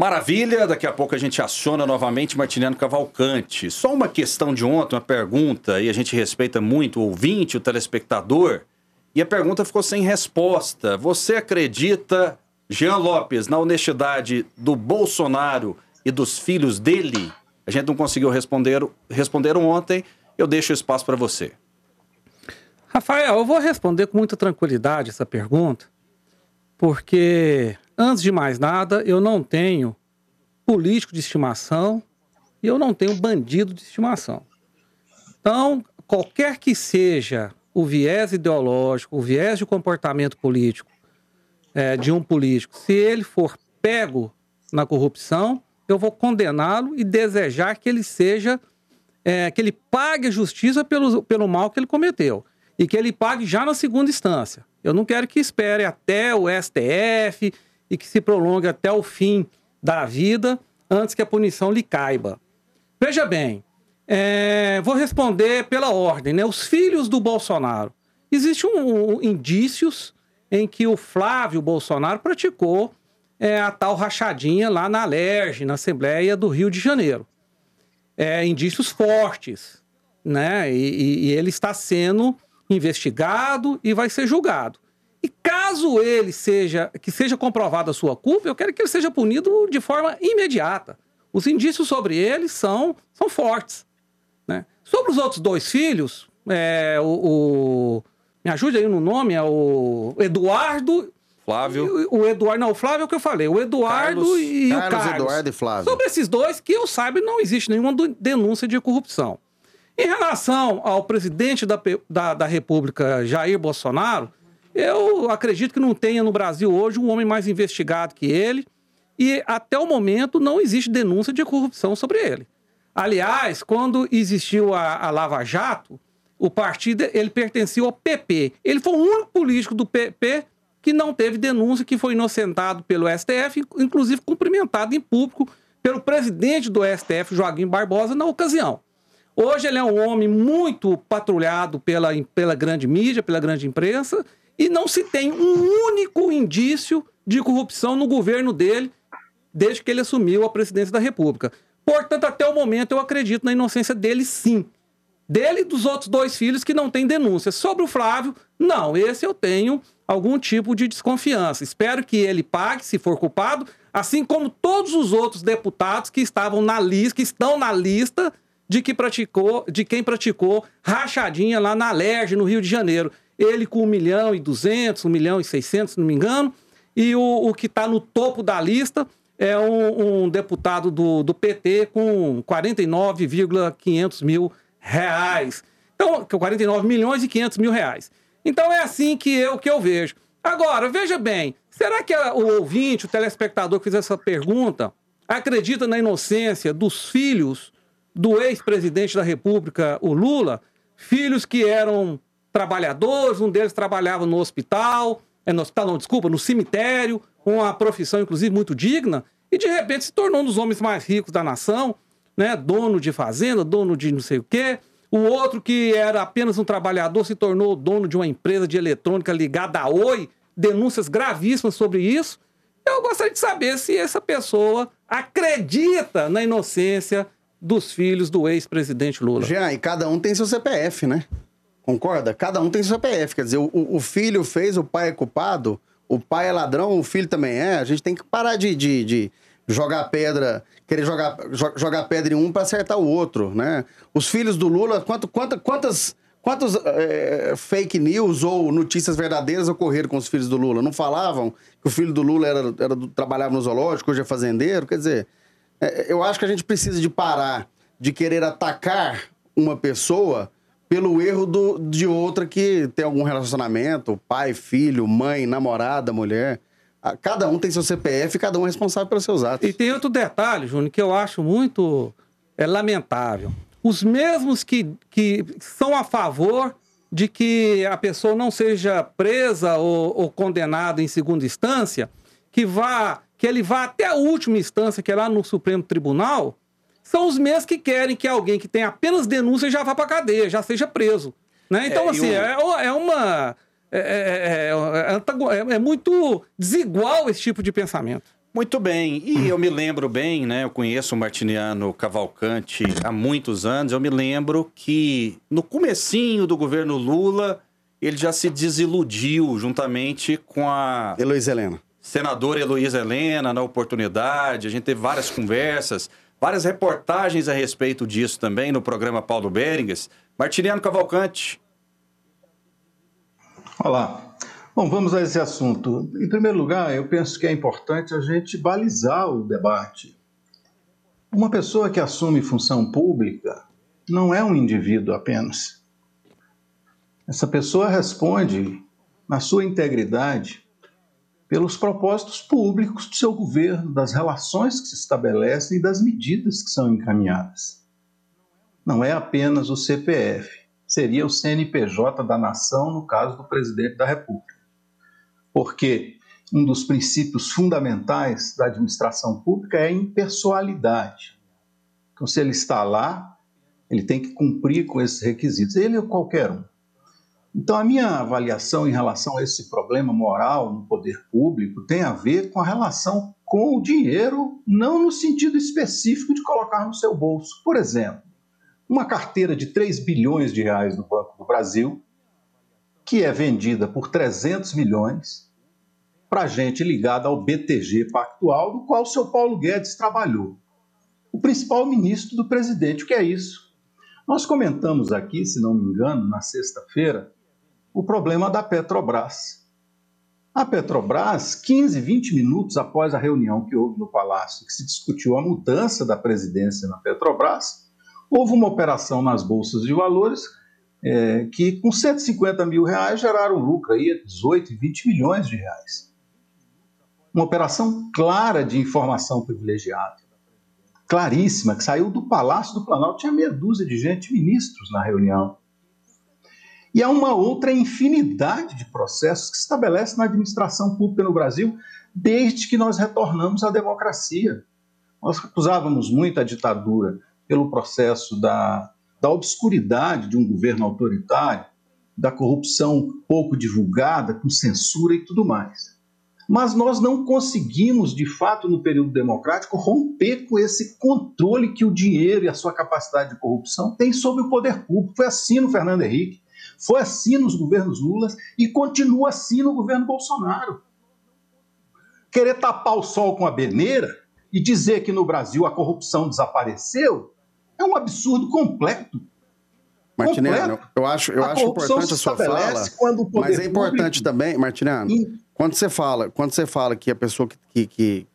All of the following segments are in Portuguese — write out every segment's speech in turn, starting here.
Maravilha, daqui a pouco a gente aciona novamente Martiniano Cavalcante. Só uma questão de ontem, uma pergunta, e a gente respeita muito o ouvinte, o telespectador, e a pergunta ficou sem resposta. Você acredita, Jean Lopes, na honestidade do Bolsonaro e dos filhos dele? A gente não conseguiu responder ontem, eu deixo o espaço para você. Rafael, eu vou responder com muita tranquilidade essa pergunta, porque, antes de mais nada, eu não tenho político de estimação e eu não tenho bandido de estimação. Então, qualquer que seja o viés ideológico, o viés de comportamento político de um político, se ele for pego na corrupção, eu vou condená-lo e desejar que ele seja, que ele pague a justiça pelo mal que ele cometeu. E que ele pague já na segunda instância. Eu não quero que espere até o STF e que se prolongue até o fim da vida antes que a punição lhe caiba. Veja bem, vou responder pela ordem, né? Os filhos do Bolsonaro. Existem indícios em que o Flávio Bolsonaro praticou a tal rachadinha lá na Alerj, na Assembleia do Rio de Janeiro. Indícios fortes, né? E ele está sendo investigado e vai ser julgado. E caso seja comprovada a sua culpa, eu quero que ele seja punido de forma imediata. Os indícios sobre ele são fortes, né? Sobre os outros dois filhos, me ajude aí no nome, é o Eduardo... Flávio. O Eduardo, não, o Flávio é o que eu falei. O Eduardo e o Carlos. Eduardo e Flávio. Sobre esses dois, que eu saiba, não existe nenhuma denúncia de corrupção. Em relação ao presidente da República, Jair Bolsonaro, eu acredito que não tenha no Brasil hoje um homem mais investigado que ele e até o momento não existe denúncia de corrupção sobre ele. Aliás, quando existiu a Lava Jato, o partido ele pertencia ao PP. Ele foi o único político do PP que não teve denúncia, que foi inocentado pelo STF, inclusive cumprimentado em público pelo presidente do STF, Joaquim Barbosa, na ocasião. Hoje ele é um homem muito patrulhado pela grande mídia, pela grande imprensa, e não se tem um único indício de corrupção no governo dele, desde que ele assumiu a presidência da República. Portanto, até o momento, eu acredito na inocência dele, sim. Dele e dos outros dois filhos que não têm denúncia. Sobre o Flávio, não, esse eu tenho algum tipo de desconfiança. Espero que ele pague, se for culpado, assim como todos os outros deputados que estão na lista de quem praticou rachadinha lá na Alerj, no Rio de Janeiro. Ele com 1.200.000, 1.600.000, se não me engano, e o que está no topo da lista é um deputado do PT com 49,500 mil reais. Então, 49 milhões e 500 mil reais. Então, é assim que eu vejo. Agora, veja bem, será que o ouvinte, o telespectador que fez essa pergunta, acredita na inocência dos filhos do ex-presidente da República, o Lula, filhos que eram trabalhadores, um deles trabalhava no hospital, no cemitério, com uma profissão, inclusive, muito digna, e de repente se tornou um dos homens mais ricos da nação, né? Dono de fazenda, dono de não sei o quê. O outro, que era apenas um trabalhador, se tornou dono de uma empresa de eletrônica ligada à Oi, denúncias gravíssimas sobre isso. Eu gostaria de saber se essa pessoa acredita na inocência dos filhos do ex-presidente Lula. Jean, e cada um tem seu CPF, né? Concorda? Cada um tem seu CPF. Quer dizer, o filho fez, o pai é culpado, o pai é ladrão, o filho também é. A gente tem que parar de jogar pedra, querer jogar pedra em um para acertar o outro, né? Os filhos do Lula, quantas fake news ou notícias verdadeiras ocorreram com os filhos do Lula? Não falavam que o filho do Lula trabalhava no zoológico, hoje é fazendeiro? Quer dizer, eu acho que a gente precisa de parar de querer atacar uma pessoa pelo erro de outra que tem algum relacionamento, pai, filho, mãe, namorada, mulher. Cada um tem seu CPF e cada um é responsável pelos seus atos. E tem outro detalhe, Júnior, que eu acho muito lamentável. Os mesmos que são a favor de que a pessoa não seja presa ou condenada em segunda instância, que ele vá até a última instância, que é lá no Supremo Tribunal, são os mesmos que querem que alguém que tem apenas denúncia já vá para a cadeia, já seja preso. Né? Então, é muito desigual esse tipo de pensamento. Muito bem, e eu me lembro bem, né? Eu conheço o Martiniano Cavalcante há muitos anos. Eu me lembro que no comecinho do governo Lula, ele já se desiludiu juntamente com a Heloísa Helena. senadora Heloísa Helena na oportunidade. A gente teve várias conversas, várias reportagens a respeito disso também no programa Paulo Berengues. Martiniano Cavalcante. Olá. Bom, vamos a esse assunto. Em primeiro lugar, eu penso que é importante a gente balizar o debate. Uma pessoa que assume função pública não é um indivíduo apenas. Essa pessoa responde, na sua integridade, pelos propósitos públicos do seu governo, das relações que se estabelecem e das medidas que são encaminhadas. Não é apenas o CPF, seria o CNPJ da nação no caso do presidente da República. Porque um dos princípios fundamentais da administração pública é a impessoalidade. Então, se ele está lá, ele tem que cumprir com esses requisitos. Ele ou qualquer um. Então, a minha avaliação em relação a esse problema moral no poder público tem a ver com a relação com o dinheiro, não no sentido específico de colocar no seu bolso. Por exemplo, uma carteira de 3 bilhões de reais no Banco do Brasil, que é vendida por 300 milhões para gente ligada ao BTG Pactual, do qual o seu Paulo Guedes trabalhou. O principal ministro do presidente. O que é isso? Nós comentamos aqui, se não me engano, na sexta-feira, o problema da Petrobras. A Petrobras, 15, 20 minutos após a reunião que houve no Palácio, que se discutiu a mudança da presidência na Petrobras, houve uma operação nas bolsas de valores que com 150 mil reais geraram lucro aí a 18 e 20 milhões de reais. Uma operação clara de informação privilegiada, claríssima, que saiu do Palácio do Planalto, tinha meia dúzia de gente, ministros na reunião. E há uma outra infinidade de processos que se estabelecem na administração pública no Brasil desde que nós retornamos à democracia. Nós acusávamos muito a ditadura pelo processo da obscuridade de um governo autoritário, da corrupção pouco divulgada, com censura e tudo mais. Mas nós não conseguimos, de fato, no período democrático, romper com esse controle que o dinheiro e a sua capacidade de corrupção têm sobre o poder público. Foi assim no Fernando Henrique, foi assim nos governos Lula e continua assim no governo Bolsonaro. Querer tapar o sol com a peneira e dizer que no Brasil a corrupção desapareceu é um absurdo completo. Martiniano, eu acho importante a sua fala, mas é importante também, Martiniano, quando você fala que a pessoa que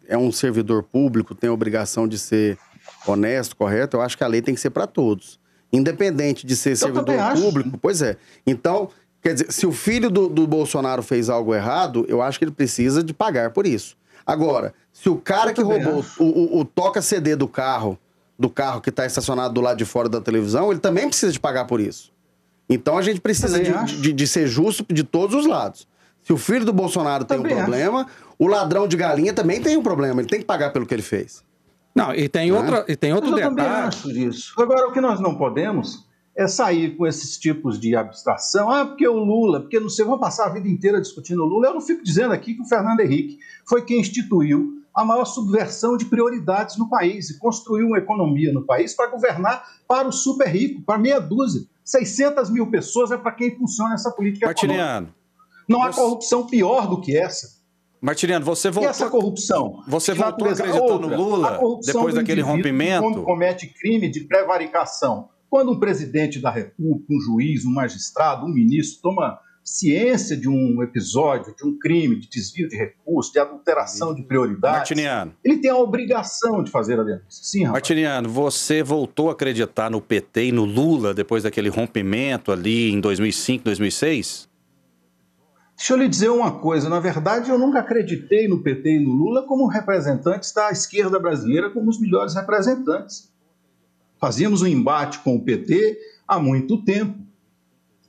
é um servidor público tem a obrigação de ser honesto, correto, eu acho que a lei tem que ser para todos. Independente de ser servidor público, pois é. Então, quer dizer, se o filho do Bolsonaro fez algo errado, eu acho que ele precisa de pagar por isso. Agora, se o cara que roubou o toca-CD do carro que está estacionado do lado de fora da televisão, ele também precisa de pagar por isso. Então a gente precisa de ser justo de todos os lados. Se o filho do Bolsonaro tem um problema, o ladrão de galinha também tem um problema. Ele tem que pagar pelo que ele fez. Não, e tem outro detalhe. Eu também acho disso. Agora, o que nós não podemos é sair com esses tipos de abstração. Porque o Lula, porque não sei, vou passar a vida inteira discutindo o Lula. Eu não fico dizendo aqui que o Fernando Henrique foi quem instituiu a maior subversão de prioridades no país e construiu uma economia no país para governar para o super rico, para meia dúzia. 600 mil pessoas é para quem funciona essa política Martiniano, econômica. Não há corrupção pior do que essa. Martiniano, você voltou... E essa corrupção? Você voltou a acreditar no Lula depois daquele rompimento? Quando comete crime de prevaricação. Quando um presidente da República, um juiz, um magistrado, um ministro toma ciência de um episódio, de um crime, de desvio de recursos, de adulteração de prioridades, Martiniano, ele tem a obrigação de fazer a denúncia. Sim, rapaz. Martiniano, você voltou a acreditar no PT e no Lula depois daquele rompimento ali em 2005, 2006? Deixa eu lhe dizer uma coisa, na verdade eu nunca acreditei no PT e no Lula como representantes da esquerda brasileira, como os melhores representantes. Fazíamos um embate com o PT há muito tempo.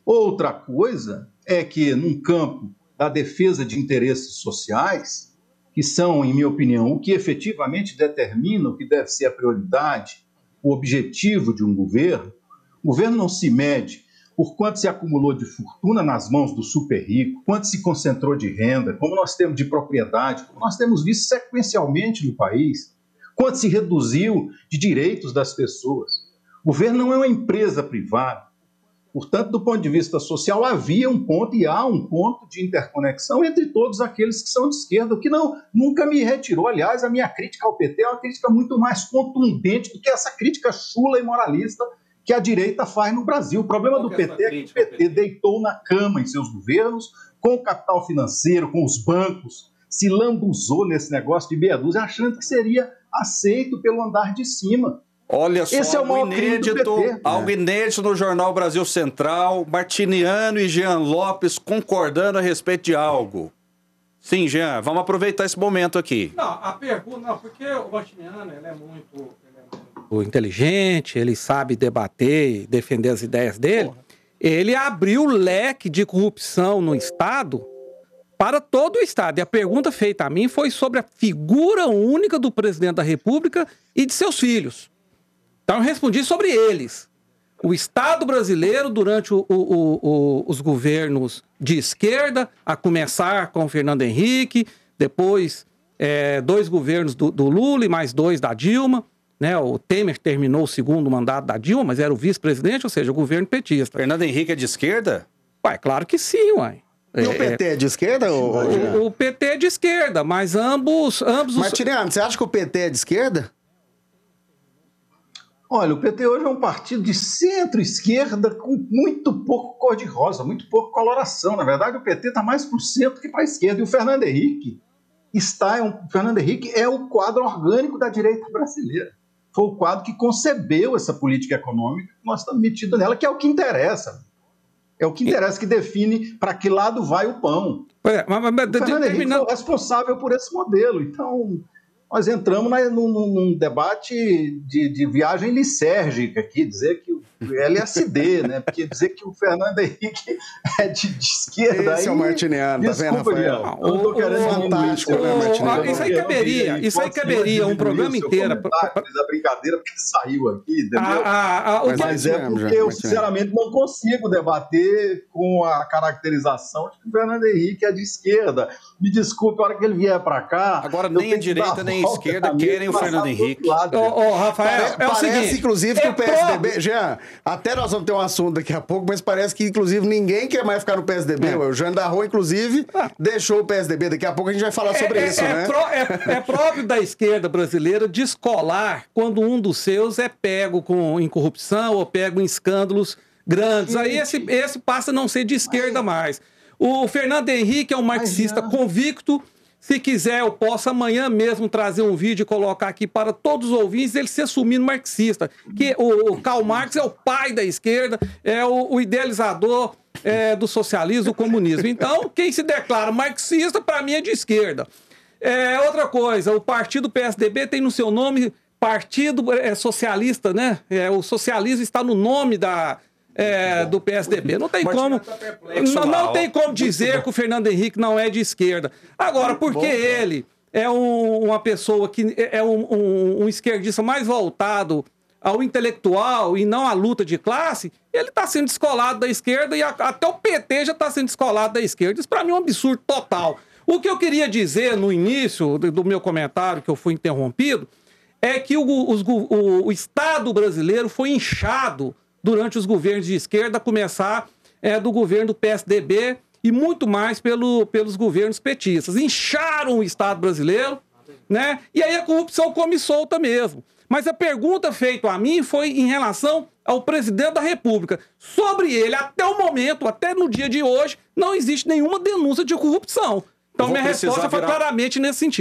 Outra coisa é que num campo da defesa de interesses sociais, que são, em minha opinião, o que efetivamente determina o que deve ser a prioridade, o objetivo de um governo, o governo não se mede por quanto se acumulou de fortuna nas mãos do super rico, quanto se concentrou de renda, como nós temos de propriedade, como nós temos visto sequencialmente no país, quanto se reduziu de direitos das pessoas. O governo não é uma empresa privada. Portanto, do ponto de vista social, havia um ponto e há um ponto de interconexão entre todos aqueles que são de esquerda, o que nunca me retirou. Aliás, a minha crítica ao PT é uma crítica muito mais contundente do que essa crítica chula e moralista que a direita faz no Brasil. O problema do PT é que o PT deitou na cama em seus governos, com o capital financeiro, com os bancos, se lambuzou nesse negócio de meia dúzia, achando que seria aceito pelo andar de cima. Olha só, esse é o maior algo inédito no Jornal Brasil Central, Martiniano e Jean Lopes concordando a respeito de algo. Sim, Jean, vamos aproveitar esse momento aqui. Não, a pergunta, não, porque o Martiniano, ele é muito inteligente, ele sabe debater e defender as ideias dele. Ele abriu o leque de corrupção no Estado para todo o Estado. E a pergunta feita a mim foi sobre a figura única do presidente da República e de seus filhos. Então eu respondi sobre eles. O Estado brasileiro, durante os governos de esquerda, a começar com o Fernando Henrique, depois 2 governos do Lula e mais 2 da Dilma, né? O Temer terminou o segundo mandato da Dilma, mas era o vice-presidente, ou seja, o governo petista. Fernando Henrique é de esquerda? Ué, claro que sim, ué. E o PT é de esquerda? O PT é de esquerda, mas ambos Martiniano, você acha que o PT é de esquerda? Olha, o PT hoje é um partido de centro-esquerda com muito pouco cor-de-rosa, muito pouco coloração. Na verdade, o PT está mais para o centro que para a esquerda. E o Fernando Henrique é o quadro orgânico da direita brasileira. Foi o quadro que concebeu essa política econômica que nós estamos metidos nela, que é o que interessa. É o que interessa, que define para que lado vai o pão. O Fernando Henrique foi responsável por esse modelo. Então, nós entramos num debate de viagem lisérgica aqui, dizer que o LSD, né? Porque dizer que o Fernando Henrique é de esquerda... Esse é o Martiniano, tá vendo, Rafael? Eu tô querendo fantástico, né, Martiniano? Isso aí caberia um programa inteiro. A brincadeira porque saiu aqui, entendeu? Mas é porque eu, sinceramente, não consigo debater com a caracterização de que o Fernando Henrique é de esquerda. Me desculpe, a hora que ele vier para cá... Agora, nem a direita, nem a esquerda querem o Fernando Henrique. Rafael, parece, inclusive, que o PSDB... Jean, até nós vamos ter um assunto daqui a pouco, mas parece que, inclusive, ninguém quer mais ficar no PSDB. O Jean da Rua, inclusive, deixou o PSDB. Daqui a pouco a gente vai falar sobre isso, né? É próprio da esquerda brasileira descolar quando um dos seus é pego em corrupção ou pego em escândalos grandes. Aí esse passa a não ser de esquerda mais. O Fernando Henrique é um marxista convicto. Se quiser, eu posso amanhã mesmo trazer um vídeo e colocar aqui para todos os ouvintes, ele se assumindo marxista. Que o Karl Marx é o pai da esquerda, é o idealizador do socialismo, do comunismo. Então, quem se declara marxista, para mim, é de esquerda. Outra coisa, o partido PSDB tem no seu nome Partido Socialista, né? O socialismo está no nome do PSDB. Não tem como, não tem como dizer que o Fernando Henrique não é de esquerda. Agora, porque ele é uma pessoa que é um esquerdista mais voltado ao intelectual e não à luta de classe, ele está sendo descolado da esquerda e até o PT já está sendo descolado da esquerda. Isso para mim é um absurdo total. O que eu queria dizer no início do meu comentário, que eu fui interrompido, é que o Estado brasileiro foi inchado durante os governos de esquerda, a começar do governo do PSDB e muito mais pelos governos petistas. Incharam o Estado brasileiro, né? E aí a corrupção come solta mesmo. Mas a pergunta feita a mim foi em relação ao presidente da República. Sobre ele, até o momento, até no dia de hoje, não existe nenhuma denúncia de corrupção. Então minha resposta foi claramente nesse sentido.